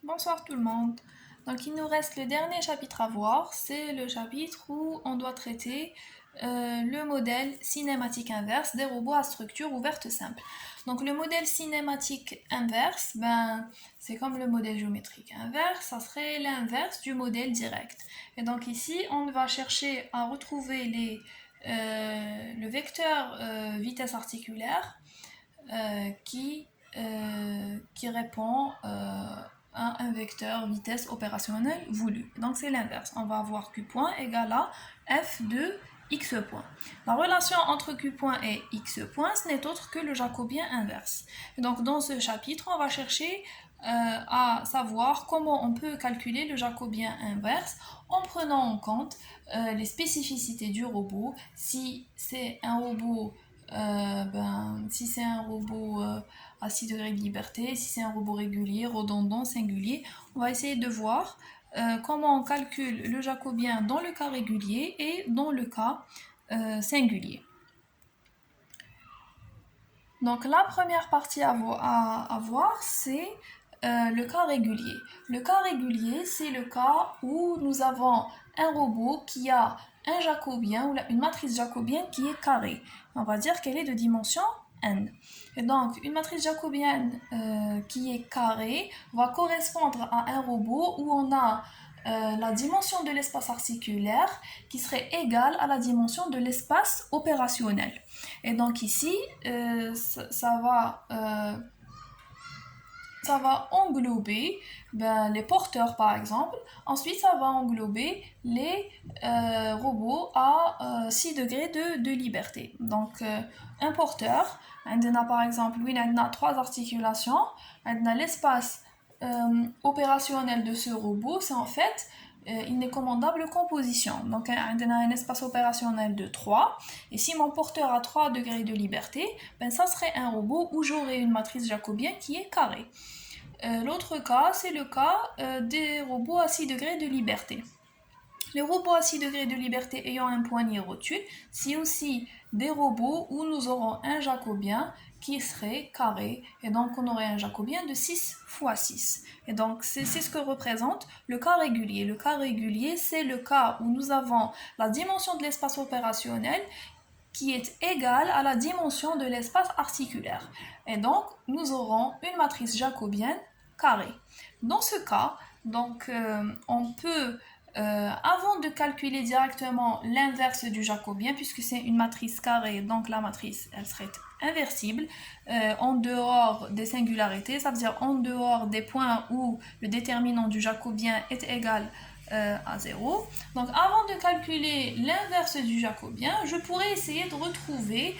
Bonsoir tout le monde. Donc il nous reste le dernier chapitre à voir, c'est le chapitre où on doit traiter le modèle cinématique inverse des robots à structure ouverte simple. Donc le modèle cinématique inverse, c'est comme le modèle géométrique inverse, ça serait l'inverse du modèle direct. Et donc ici, on va chercher à retrouver le vecteur vitesse articulaire qui répond à un vecteur vitesse opérationnelle voulu. Donc c'est l'inverse. On va avoir Q point égale à F de X point. La relation entre Q point et X point, ce n'est autre que le jacobien inverse. Et donc dans ce chapitre, on va chercher à savoir comment on peut calculer le jacobien inverse en prenant en compte les spécificités du robot. Si c'est un robot si c'est un robot à 6 degrés de liberté, si c'est un robot régulier, redondant, singulier, on va essayer de voir comment on calcule le jacobien dans le cas régulier et dans le cas singulier. Donc la première partie à voir, c'est le cas régulier. Le cas régulier, c'est le cas où nous avons un robot qui a un jacobien ou une matrice jacobienne qui est carrée. On va dire qu'elle est de dimension n. Et donc, une matrice jacobienne qui est carrée va correspondre à un robot où on a la dimension de l'espace articulaire qui serait égale à la dimension de l'espace opérationnel. Et donc ici, ça va englober les porteurs par exemple. Ensuite, ça va englober les robots à 6 degrés de liberté. Donc, un porteur, on a par exemple, on a 3 articulations. On a l'espace opérationnel de ce robot, c'est en fait une commandable composition. Donc, on a un espace opérationnel de 3. Et si mon porteur a 3 degrés de liberté, ça serait un robot où j'aurai une matrice jacobienne qui est carrée. L'autre cas, c'est le cas des robots à 6 degrés de liberté. Les robots à 6 degrés de liberté ayant un poignet rotule, c'est aussi des robots où nous aurons un jacobien qui serait carré, et donc on aurait un jacobien de 6 fois 6. Et donc c'est ce que représente le cas régulier. Le cas régulier, c'est le cas où nous avons la dimension de l'espace opérationnel qui est égale à la dimension de l'espace articulaire. Et donc, nous aurons une matrice jacobienne carrée. Dans ce cas, on peut, avant de calculer directement l'inverse du jacobien, puisque c'est une matrice carrée, donc la matrice, elle serait inversible, en dehors des singularités, ça veut dire en dehors des points où le déterminant du jacobien est égal à 0. Donc avant de calculer l'inverse du jacobien, je pourrais essayer de retrouver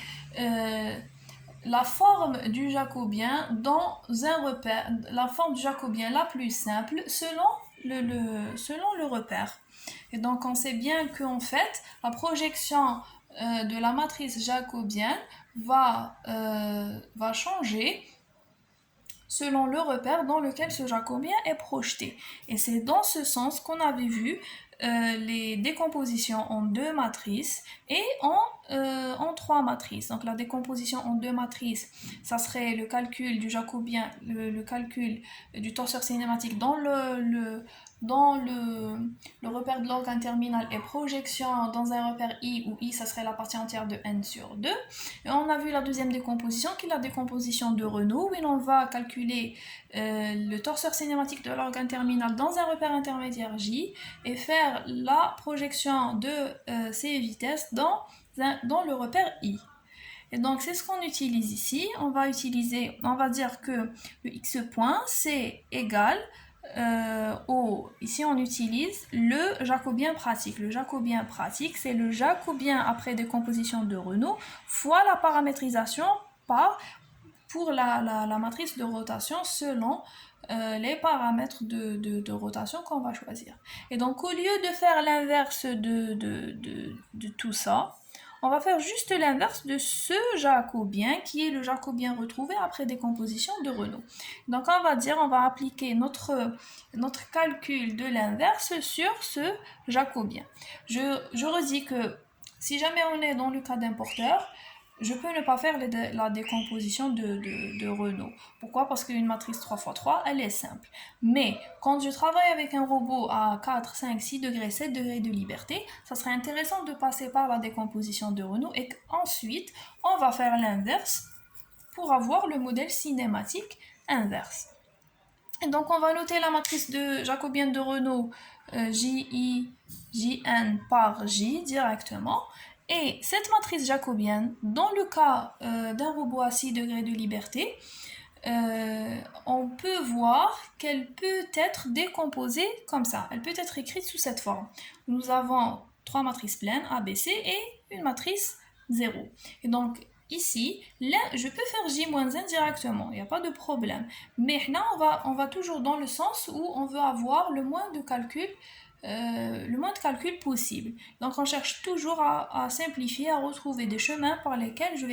la forme du jacobien dans un repère, la forme du jacobien la plus simple selon le repère. Et donc on sait bien qu'en fait, la projection de la matrice jacobienne va changer selon le repère dans lequel ce jacobien est projeté. Et c'est dans ce sens qu'on avait vu les décompositions en 2 matrices et en 3 matrices. Donc la décomposition en 2 matrices, ça serait le calcul du jacobien, le calcul du torseur cinématique dans le repère de l'organe terminal et projection dans un repère I, où I ça serait la partie entière de n sur 2. Et on a vu la deuxième décomposition qui est la décomposition de Renault, où on va calculer le torseur cinématique de l'organe terminal dans un repère intermédiaire J et faire la projection de ces vitesses dans le repère I. Et donc c'est ce qu'on utilise ici. On va dire que le x point c'est égal ici on utilise le jacobien pratique. Le jacobien pratique, c'est le jacobien après décomposition de Renault fois la paramétrisation pour la matrice de rotation selon les paramètres de rotation qu'on va choisir. Et donc au lieu de faire l'inverse de tout ça, on va faire juste l'inverse de ce jacobien qui est le jacobien retrouvé après décomposition de Renault. Donc on va appliquer notre calcul de l'inverse sur ce jacobien. Je redis que si jamais on est dans le cas d'un porteur, je peux ne pas faire la décomposition de Renault. Pourquoi? Parce qu'une matrice 3x3, elle est simple. Mais quand je travaille avec un robot à 4, 5, 6 degrés, 7 degrés de liberté, ça serait intéressant de passer par la décomposition de Renault et qu'ensuite, on va faire l'inverse pour avoir le modèle cinématique inverse. Et donc, on va noter la matrice jacobienne de Renault JI, JN par J directement. Et cette matrice jacobienne, dans le cas d'un robot à 6 degrés de liberté, on peut voir qu'elle peut être décomposée comme ça. Elle peut être écrite sous cette forme. Nous avons 3 matrices pleines, A, B, C, et une matrice 0. Et donc, ici, là, je peux faire J-1 directement, il n'y a pas de problème. Mais là, on va toujours dans le sens où on veut avoir le moins de calculs possible. Donc on cherche toujours à simplifier, à retrouver des chemins par lesquels je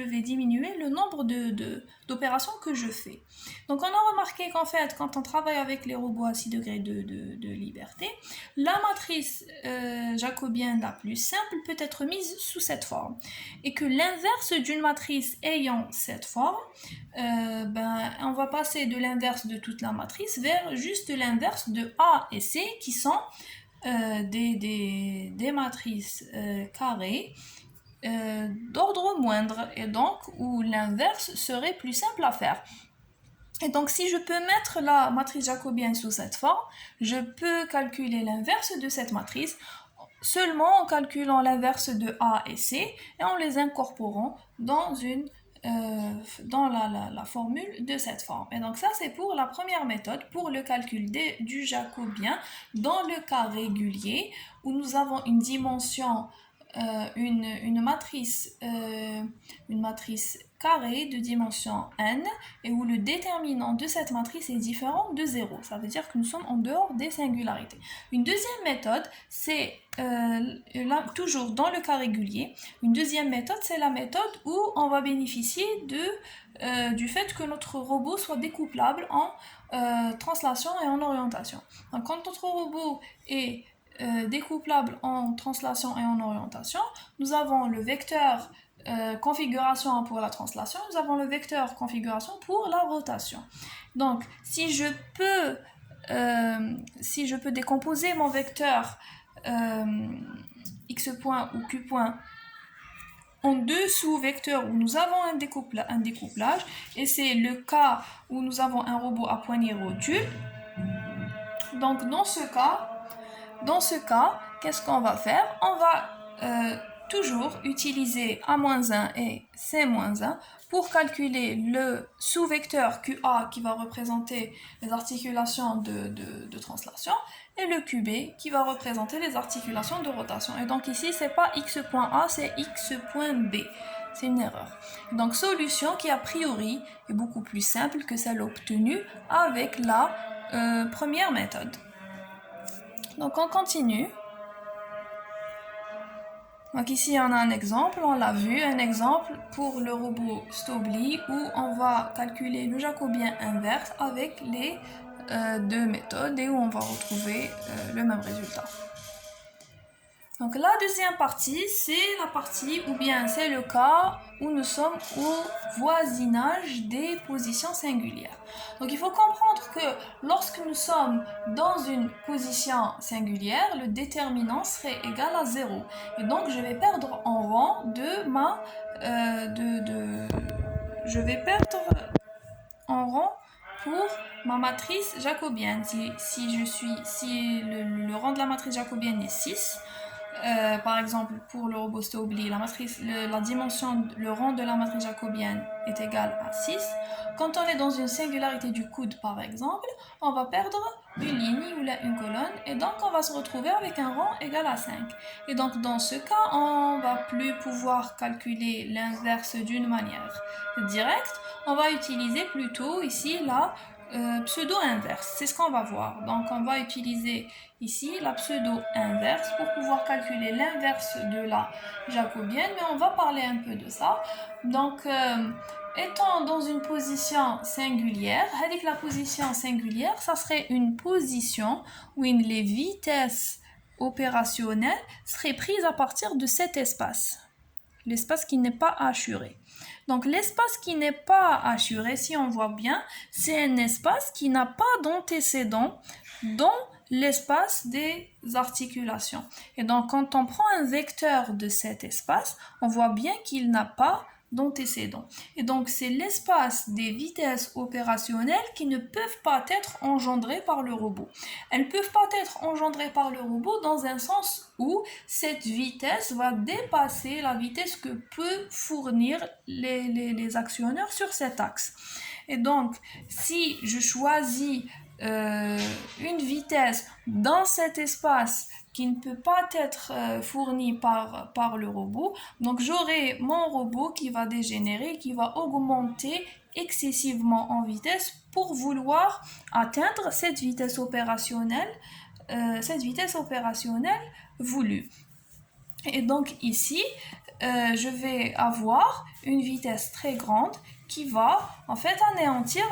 vais diminuer le nombre d'opérations que je fais. Donc on a remarqué qu'en fait, quand on travaille avec les robots à 6 degrés de liberté, la matrice jacobienne la plus simple peut être mise sous cette forme. Et que l'inverse d'une matrice ayant cette forme, on va passer de l'inverse de toute la matrice vers juste l'inverse de A et C qui sont des matrices carrées d'ordre moindre et donc où l'inverse serait plus simple à faire. Et donc si je peux mettre la matrice jacobienne sous cette forme, je peux calculer l'inverse de cette matrice seulement en calculant l'inverse de A et C et en les incorporant dans la formule de cette forme. Et donc ça, c'est pour la première méthode, pour le calcul du jacobien dans le cas régulier, où nous avons une dimension, une matrice carrée de dimension n, et où le déterminant de cette matrice est différent de 0. Ça veut dire que nous sommes en dehors des singularités. Une deuxième méthode, c'est toujours dans le cas régulier. Une deuxième méthode, c'est la méthode où on va bénéficier du fait que notre robot soit découplable en translation et en orientation. Donc, quand notre robot est découplable en translation et en orientation, nous avons le vecteur configuration pour la translation, nous avons le vecteur configuration pour la rotation. Donc, si je peux décomposer mon vecteur x point ou q point en deux sous-vecteurs où nous avons un découplage, et c'est le cas où nous avons un robot à poignée rotule. Donc dans ce cas, qu'est-ce qu'on va faire? On va toujours utiliser A-1 et C-1 pour calculer le sous-vecteur QA qui va représenter les articulations de translation et le QB qui va représenter les articulations de rotation. Et donc ici, c'est pas x.A, c'est x.B. C'est une erreur. Donc solution qui a priori est beaucoup plus simple que celle obtenue avec la première méthode. Donc on continue. Donc ici on a un exemple, on l'a vu, un exemple pour le robot Stobli où on va calculer le jacobien inverse avec les deux méthodes et où on va retrouver le même résultat. Donc la deuxième partie, c'est la partie ou bien c'est le cas où nous sommes au voisinage des positions singulières. Donc il faut comprendre que lorsque nous sommes dans une position singulière, le déterminant serait égal à 0. Et donc je vais perdre en rang je vais perdre en rang pour ma matrice jacobienne. Si le rang de la matrice jacobienne est 6, par exemple, pour le robot Stobli, la dimension, le rang de la matrice jacobienne est égal à 6. Quand on est dans une singularité du coude, par exemple, on va perdre une ligne ou une colonne, et donc on va se retrouver avec un rang égal à 5. Et donc dans ce cas, on va plus pouvoir calculer l'inverse d'une manière directe, on va utiliser plutôt ici la pseudo-inverse. C'est ce qu'on va voir. Donc on va utiliser ici la pseudo-inverse pour pouvoir calculer l'inverse de la jacobienne, mais on va parler un peu de ça. Donc étant dans une position singulière, avec la position singulière, ça serait une position où les vitesses opérationnelles seraient prises à partir de cet espace. l'espace qui n'est pas assuré. Donc l'espace qui n'est pas assuré, si on voit bien, c'est un espace qui n'a pas d'antécédent dans l'espace des articulations. Et donc quand on prend un vecteur de cet espace, on voit bien qu'il n'a pas d'antécédent. Et donc c'est l'espace des vitesses opérationnelles qui ne peuvent pas être engendrées par le robot. Elles ne peuvent pas être engendrées par le robot dans un sens où cette vitesse va dépasser la vitesse que peut fournir les actionneurs sur cet axe. Et donc, si je choisis une vitesse dans cet espace qui ne peut pas être fournie par le robot, donc j'aurai mon robot qui va dégénérer, qui va augmenter excessivement en vitesse pour vouloir atteindre cette vitesse opérationnelle voulue. Et donc ici, je vais avoir une vitesse très grande qui va en fait anéantir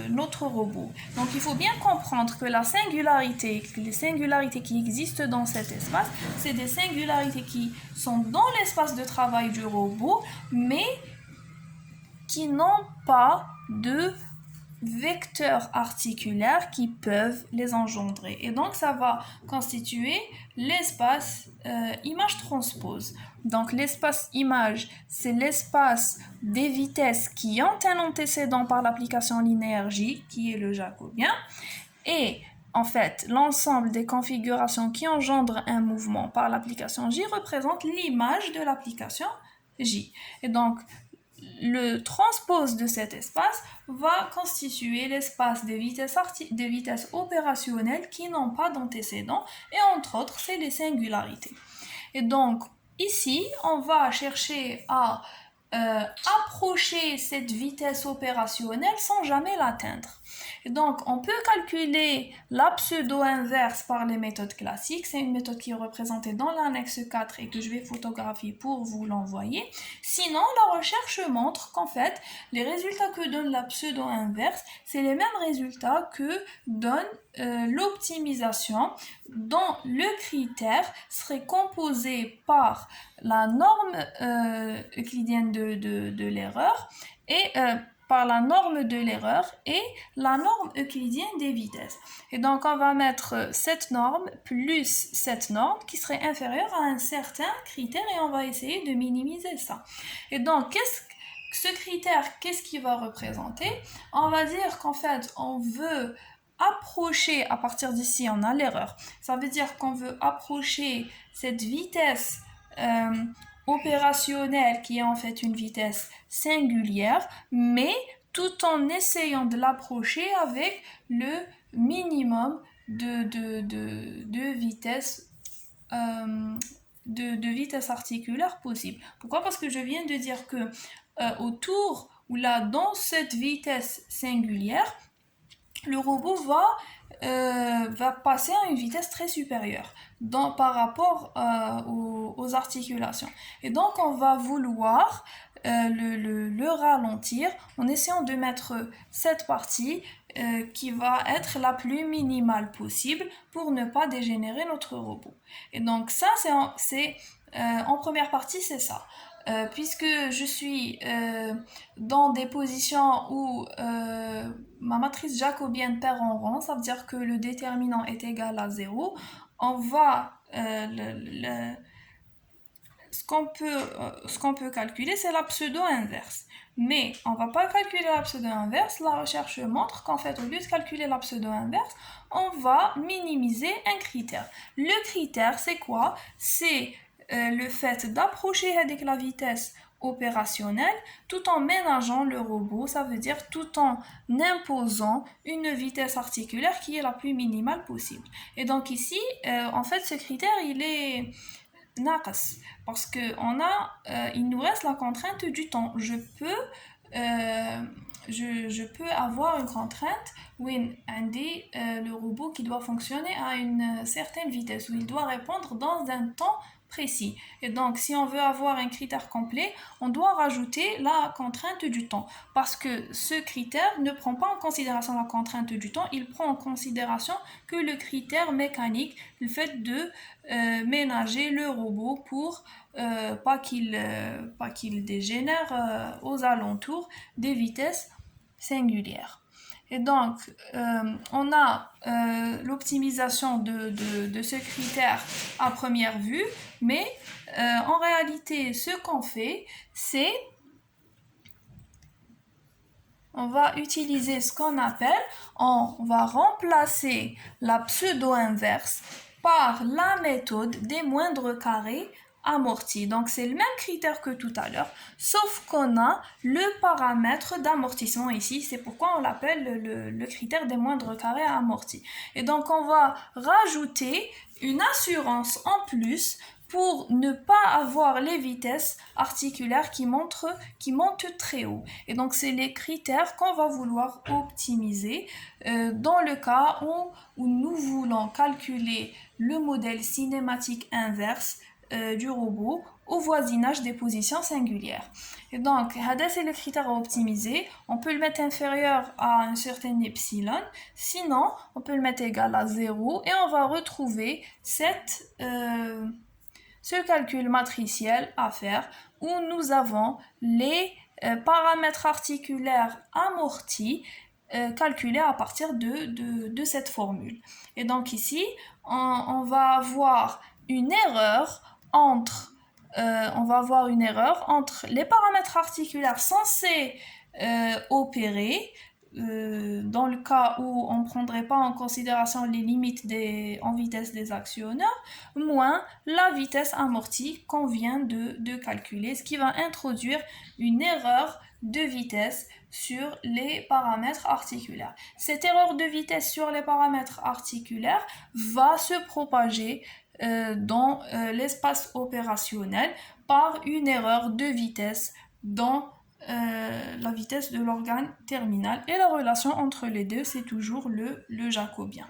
notre robot. Donc il faut bien comprendre que les singularités qui existent dans cet espace, c'est des singularités qui sont dans l'espace de travail du robot, mais qui n'ont pas de vecteurs articulaires qui peuvent les engendrer. Et donc ça va constituer l'espace image transpose. Donc l'espace image, c'est l'espace des vitesses qui ont un antécédent par l'application linéaire J, qui est le jacobien, et en fait, l'ensemble des configurations qui engendrent un mouvement par l'application J représente l'image de l'application J. Et donc, le transpose de cet espace va constituer l'espace des vitesses opérationnelles qui n'ont pas d'antécédent, et entre autres, c'est les singularités. Et donc, ici, on va chercher à approcher cette vitesse opérationnelle sans jamais l'atteindre. Et donc, on peut calculer la pseudo-inverse par les méthodes classiques. C'est une méthode qui est représentée dans l'annexe 4 et que je vais photographier pour vous l'envoyer. Sinon, la recherche montre qu'en fait, les résultats que donne la pseudo-inverse, c'est les mêmes résultats que donne l'optimisation, dont le critère serait composé par la norme euclidienne de l'erreur et par la norme de l'erreur et la norme euclidienne des vitesses. Et donc on va mettre cette norme plus cette norme qui serait inférieure à un certain critère, et on va essayer de minimiser ça. Et donc ce critère, qu'est-ce qu'il va représenter? On va dire qu'en fait on veut approcher, à partir d'ici on a l'erreur, ça veut dire qu'on veut approcher cette vitesse opérationnelle qui est en fait une vitesse singulière, mais tout en essayant de l'approcher avec le minimum de vitesse de vitesse articulaire possible. Pourquoi? Parce que je viens de dire que autour ou là dans cette vitesse singulière, le robot va passer à une vitesse très supérieure par rapport aux articulations. Et donc, on va vouloir le ralentir en essayant de mettre cette partie qui va être la plus minimale possible pour ne pas dégénérer notre robot. Et donc, ça, en première partie, c'est ça. Puisque je suis dans des positions où ma matrice jacobienne perd en rang, ça veut dire que le déterminant est égal à 0, on va ce qu'on peut calculer, c'est la pseudo-inverse. Mais on ne va pas calculer la pseudo-inverse. La recherche montre qu'en fait, au lieu de calculer la pseudo-inverse, on va minimiser un critère. Le critère, c'est quoi? C'est le fait d'approcher avec la vitesse opérationnelle tout en ménageant le robot, ça veut dire tout en imposant une vitesse articulaire qui est la plus minimale possible. Et donc ici, en fait, ce critère, il est naqas, parce que il nous reste la contrainte du temps. Je peux avoir une contrainte où le robot qui doit fonctionner à une certaine vitesse, où il doit répondre dans un temps précis. Et donc, si on veut avoir un critère complet, on doit rajouter la contrainte du temps. Parce que ce critère ne prend pas en considération la contrainte du temps, il prend en considération que le critère mécanique, le fait de ménager le robot pour pas qu'il dégénère aux alentours des vitesses singulières. Et donc, on a l'optimisation de ce critère à première vue, mais en réalité, ce qu'on fait, c'est on va utiliser ce qu'on appelle, on va remplacer la pseudo-inverse par la méthode des moindres carrés amortis. Donc c'est le même critère que tout à l'heure, sauf qu'on a le paramètre d'amortissement ici. C'est pourquoi on l'appelle le critère des moindres carrés amortis. Et donc on va rajouter une assurance en plus pour ne pas avoir les vitesses articulaires qui montent très haut. Et donc, c'est les critères qu'on va vouloir optimiser dans le cas où nous voulons calculer le modèle cinématique inverse du robot au voisinage des positions singulières. Et donc, هذا c'est le critère à optimiser. On peut le mettre inférieur à un certain epsilon. Sinon, on peut le mettre égal à 0 et on va retrouver ce calcul matriciel à faire où nous avons les paramètres articulaires amortis calculés à partir de cette formule. Et donc ici, on va avoir une erreur entre les paramètres articulaires censés opérer dans le cas où on ne prendrait pas en considération les limites en vitesse des actionneurs, moins la vitesse amortie qu'on vient de calculer, ce qui va introduire une erreur de vitesse sur les paramètres articulaires. Cette erreur de vitesse sur les paramètres articulaires va se propager dans l'espace opérationnel par une erreur de vitesse dans la vitesse de l'organe terminal, et la relation entre les deux, c'est toujours le jacobien.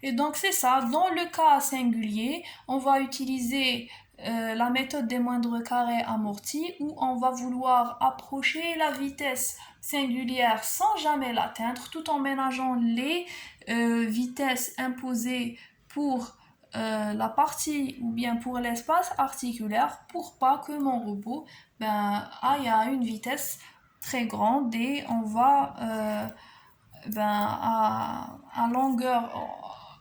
Et donc c'est ça, dans le cas singulier, on va utiliser la méthode des moindres carrés amortis, où on va vouloir approcher la vitesse singulière sans jamais l'atteindre, tout en ménageant les vitesses imposées pour la partie ou bien pour l'espace articulaire, pour pas que mon robot aille à une vitesse très grande, et on va à longueur,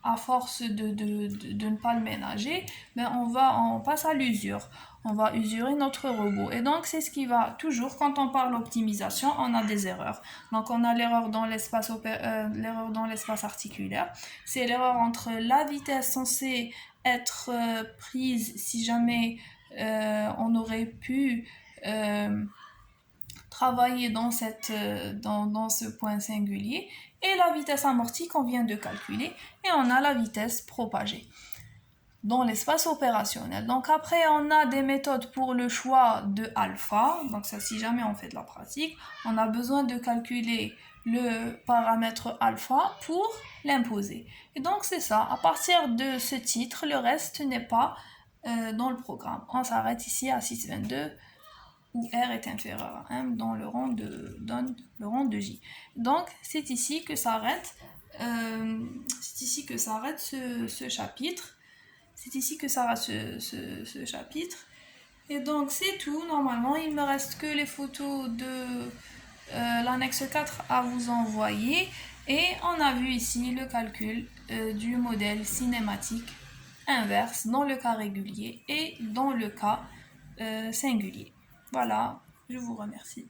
à force de ne pas le ménager, on passe à l'usure. On va usurer notre robot. Et donc, c'est ce qui va toujours, quand on parle d'optimisation, on a des erreurs. Donc, on a l'erreur dans l'espace articulaire. C'est l'erreur entre la vitesse censée être prise si jamais on aurait pu travailler dans ce point singulier, et la vitesse amortie qu'on vient de calculer, et on a la vitesse propagée dans l'espace opérationnel. Donc après, on a des méthodes pour le choix de alpha. Donc ça, si jamais on fait de la pratique, on a besoin de calculer le paramètre alpha pour l'imposer. Et donc c'est ça, à partir de ce titre, le reste n'est pas dans le programme. On s'arrête ici à 6.22, où R est inférieur à 1 dans le rang de J. Donc c'est ici que s'arrête ce chapitre. C'est ici que s'arrête ce chapitre. Et donc c'est tout, normalement. Il me reste que les photos de l'annexe 4 à vous envoyer. Et on a vu ici le calcul du modèle cinématique inverse dans le cas régulier et dans le cas singulier. Voilà, je vous remercie.